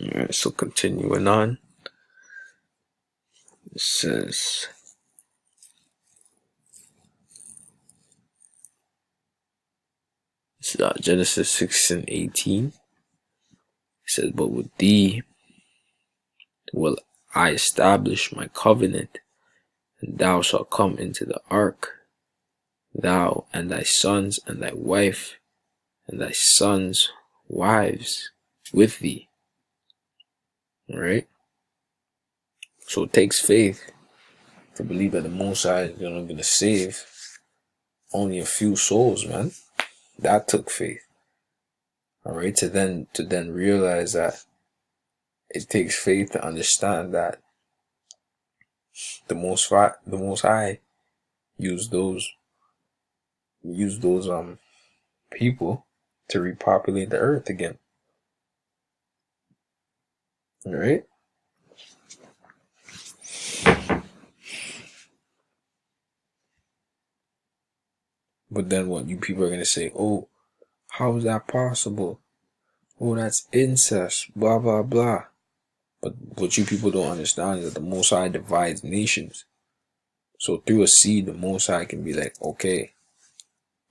Alright, so continuing on. It says, this is Genesis 6 and 18. It says, but with thee will I establish my covenant, and thou shalt come into the ark, thou and thy sons and thy wife and thy sons' wives with thee. Alright? So it takes faith to believe that the Most High is gonna save only a few souls, man. That took faith. Alright, to then realize that it takes faith to understand that the Most High used those people to repopulate the earth again. Alright? But then what? You people are gonna say, oh, how is that possible? Oh, that's incest, blah blah blah. But what you people don't understand is that the Most High divides nations. So through a seed, the Most High can be like, okay,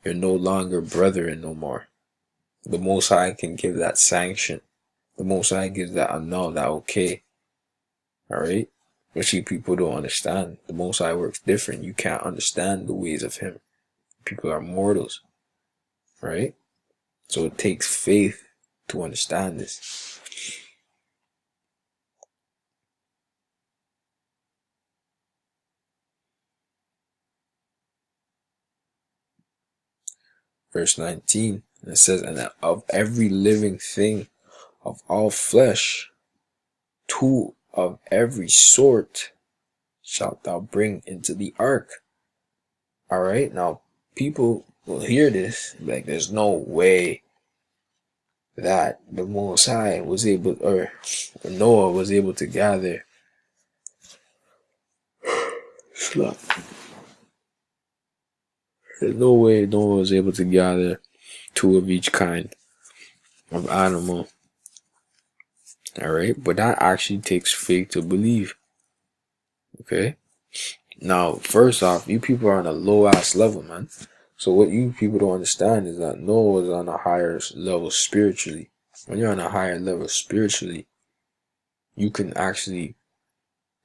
you're no longer brethren no more. The Most High can give that sanction. The Most High gives that annul, that okay. Alright? Which you people don't understand. The Most High works different. You can't understand the ways of Him. People are mortals. Right? So it takes faith to understand this. Verse 19, and it says, and of every living thing of all flesh, 2 of every sort shalt thou bring into the ark. Alright, now people will hear this, like there's no way that the Most High was able, or Noah was able to gather. There's no way Noah was able to gather 2 of each kind of animal. Alright, but that actually takes faith to believe. Okay? Now, first off, you people are on a low ass level, man. So what you people don't understand is that Noah was on a higher level spiritually. When you're on a higher level spiritually, you can actually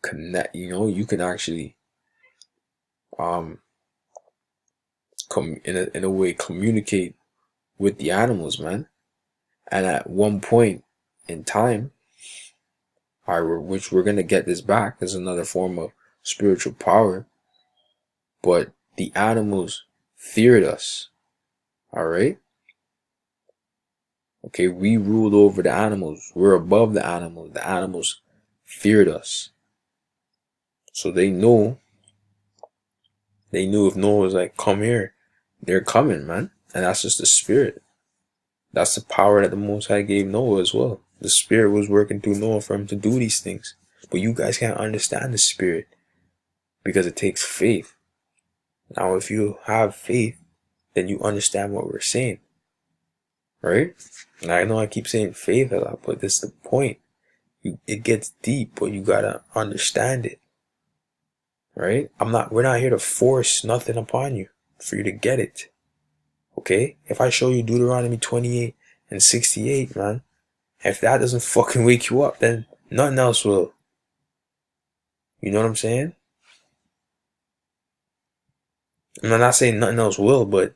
connect, you can actually in a way communicate with the animals, man. And at one point in time, which we're gonna get this back as another form of spiritual power, but the animals feared us. Alright? Okay, we ruled over the animals. We're above the animals. The animals feared us. So they knew if Noah was like, come here, they're coming, man. And that's just the spirit. That's the power that the Most High gave Noah as well. The spirit was working through Noah for him to do these things. But you guys can't understand the spirit because it takes faith. Now, if you have faith, then you understand what we're saying. Right? And I know I keep saying faith a lot, but this is the point. It gets deep, but you gotta understand it. Right? We're not here to force nothing upon you for you to get it. Okay? If I show you Deuteronomy 28 and 68, man, if that doesn't fucking wake you up, then nothing else will. You know what I'm saying? I'm not saying nothing else will, but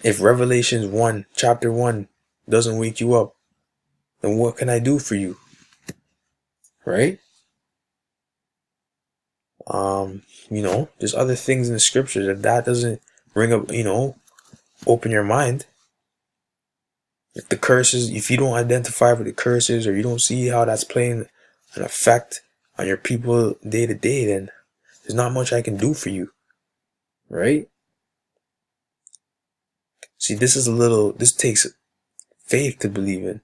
if Revelations 1, chapter 1 doesn't wake you up, then what can I do for you? Right? There's other things in the scriptures. If that doesn't bring up, open your mind. If the curses, if you don't identify with the curses, or you don't see how that's playing an effect on your people day to day, then there's not much I can do for you. Right? See, this takes faith to believe in.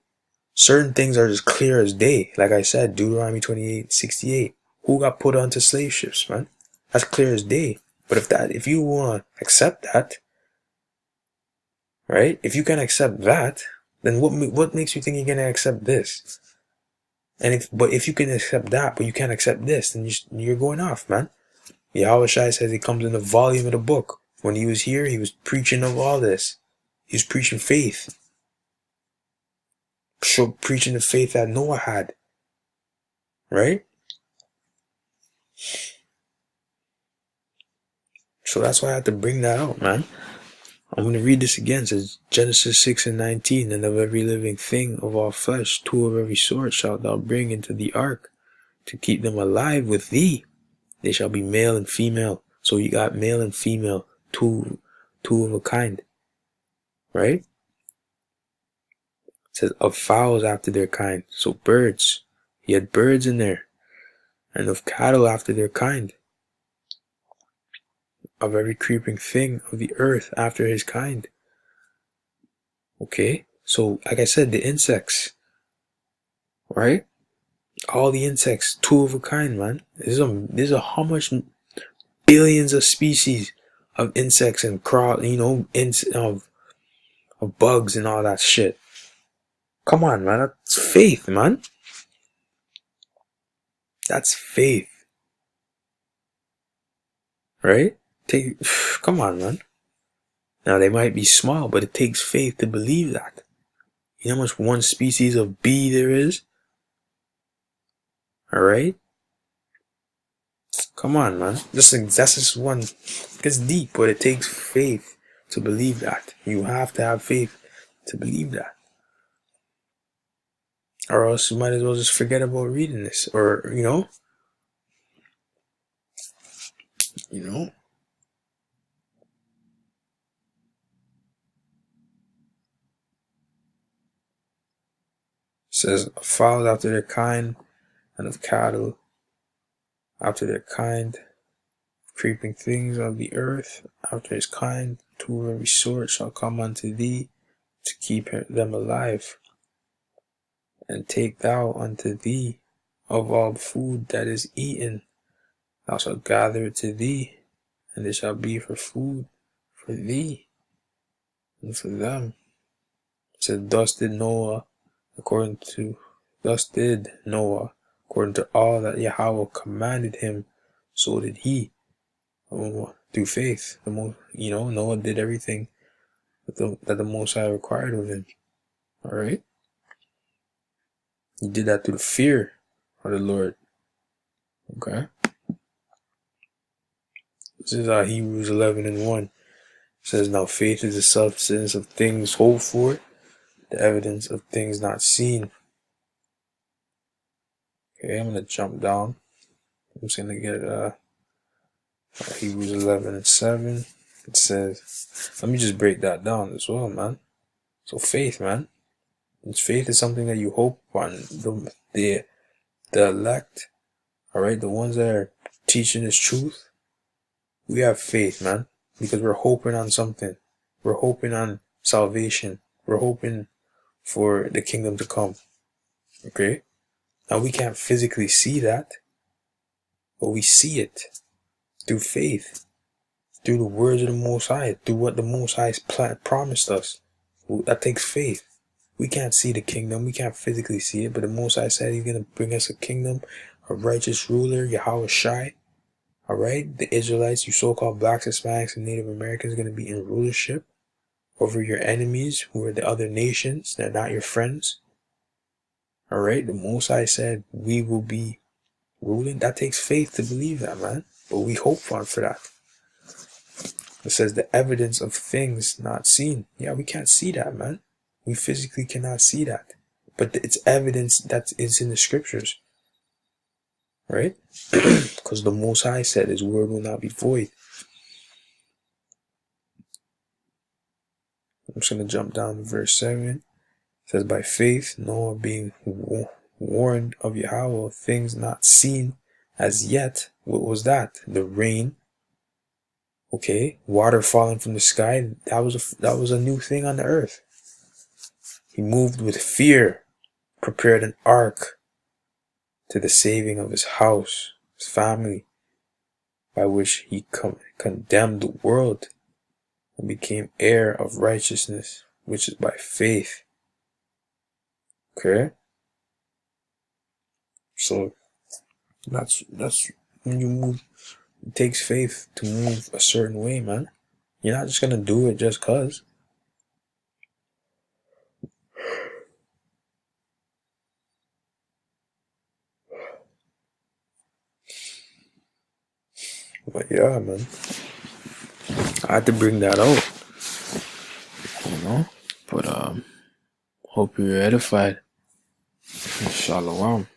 Certain things are as clear as day. Like I said, Deuteronomy 28:68. Who got put onto slave ships, man? That's clear as day. But if you want to accept that, right? If you can accept that, then what makes you think you're going to accept this? And if you can accept that, but you can't accept this, then you're going off, man. Yahweh Shai says it comes in the volume of the book. When he was here, he was preaching of all this. He was preaching faith. Preaching the faith that Noah had. Right? So that's why I had to bring that out, man. I'm going to read this again. It says Genesis 6:19, and of every living thing of all flesh, 2 of every sort shalt thou bring into the ark, to keep them alive with thee. They shall be male and female. So you got male and female, two of a kind. Right? It says of fowls after their kind. So birds. He had birds in there. And of cattle after their kind. Of every creeping thing of the earth after his kind. Okay? So, like I said, the insects. Right? All the insects, 2 of a kind, man. There's a how much billions of species of insects and of bugs and all that shit. Come on, man. That's faith, man. That's faith. Right? Come on, man. Now, they might be small, but it takes faith to believe that. You know how much one species of bee there is? Alright? Come on, man. That's just one. It gets deep, but it takes faith to believe that. You have to have faith to believe that. Or else you might as well just forget about reading this. Or, you know? It says, of fowls after their kind, and of cattle after their kind, creeping things of the earth after his kind, 2 of every sort shall come unto thee, to keep them alive. And take thou unto thee of all food that is eaten, thou shalt gather it to thee, and it shall be for food for thee and for them. It said, thus did Noah, according to all that Yahweh commanded him, so did he, through faith. Noah did everything that the Most High required of him. Alright? He did that through the fear of the Lord. Okay? This is Hebrews 11:1. It says, now faith is the substance of things hoped for, the evidence of things not seen. Okay, I'm going to jump down. I'm just going to get Hebrews 11:7. It says, let me just break that down as well, man. So faith, man. Faith is something that you hope on. The elect, alright, the ones that are teaching this truth, we have faith, man. Because we're hoping on something. We're hoping on salvation. We're hoping for the kingdom to come. Okay? Now we can't physically see that, but we see it through faith, through the words of the Most High, through what the Most High promised us. That takes faith. We can't see the kingdom. We can't physically see it, but the Most High said he's going to bring us a kingdom, a righteous ruler, Yahweh Shai. Alright? The Israelites, you so-called blacks, Hispanics, and Native Americans, are going to be in rulership over your enemies, who are the other nations. They're not your friends. Alright? The Most High said we will be ruling. That takes faith to believe that, man. But we hope for that. It says the evidence of things not seen. Yeah, we can't see that, man. We physically cannot see that. But it's evidence that is in the scriptures. Right? Because the Most High said his word will not be void. I'm just going to jump down to verse 7. It says, by faith, Noah being warned of Yahweh of things not seen as yet. What was that? The rain. Okay, water falling from the sky. That was a new thing on the earth. He moved with fear, prepared an ark to the saving of his house, his family, by which he condemned the world and became heir of righteousness, which is by faith. Okay? So that's when you move. It takes faith to move a certain way, man. You're not just gonna do it just cause. But yeah, man, I had to bring that out, you know. But hope you're edified. Shalom.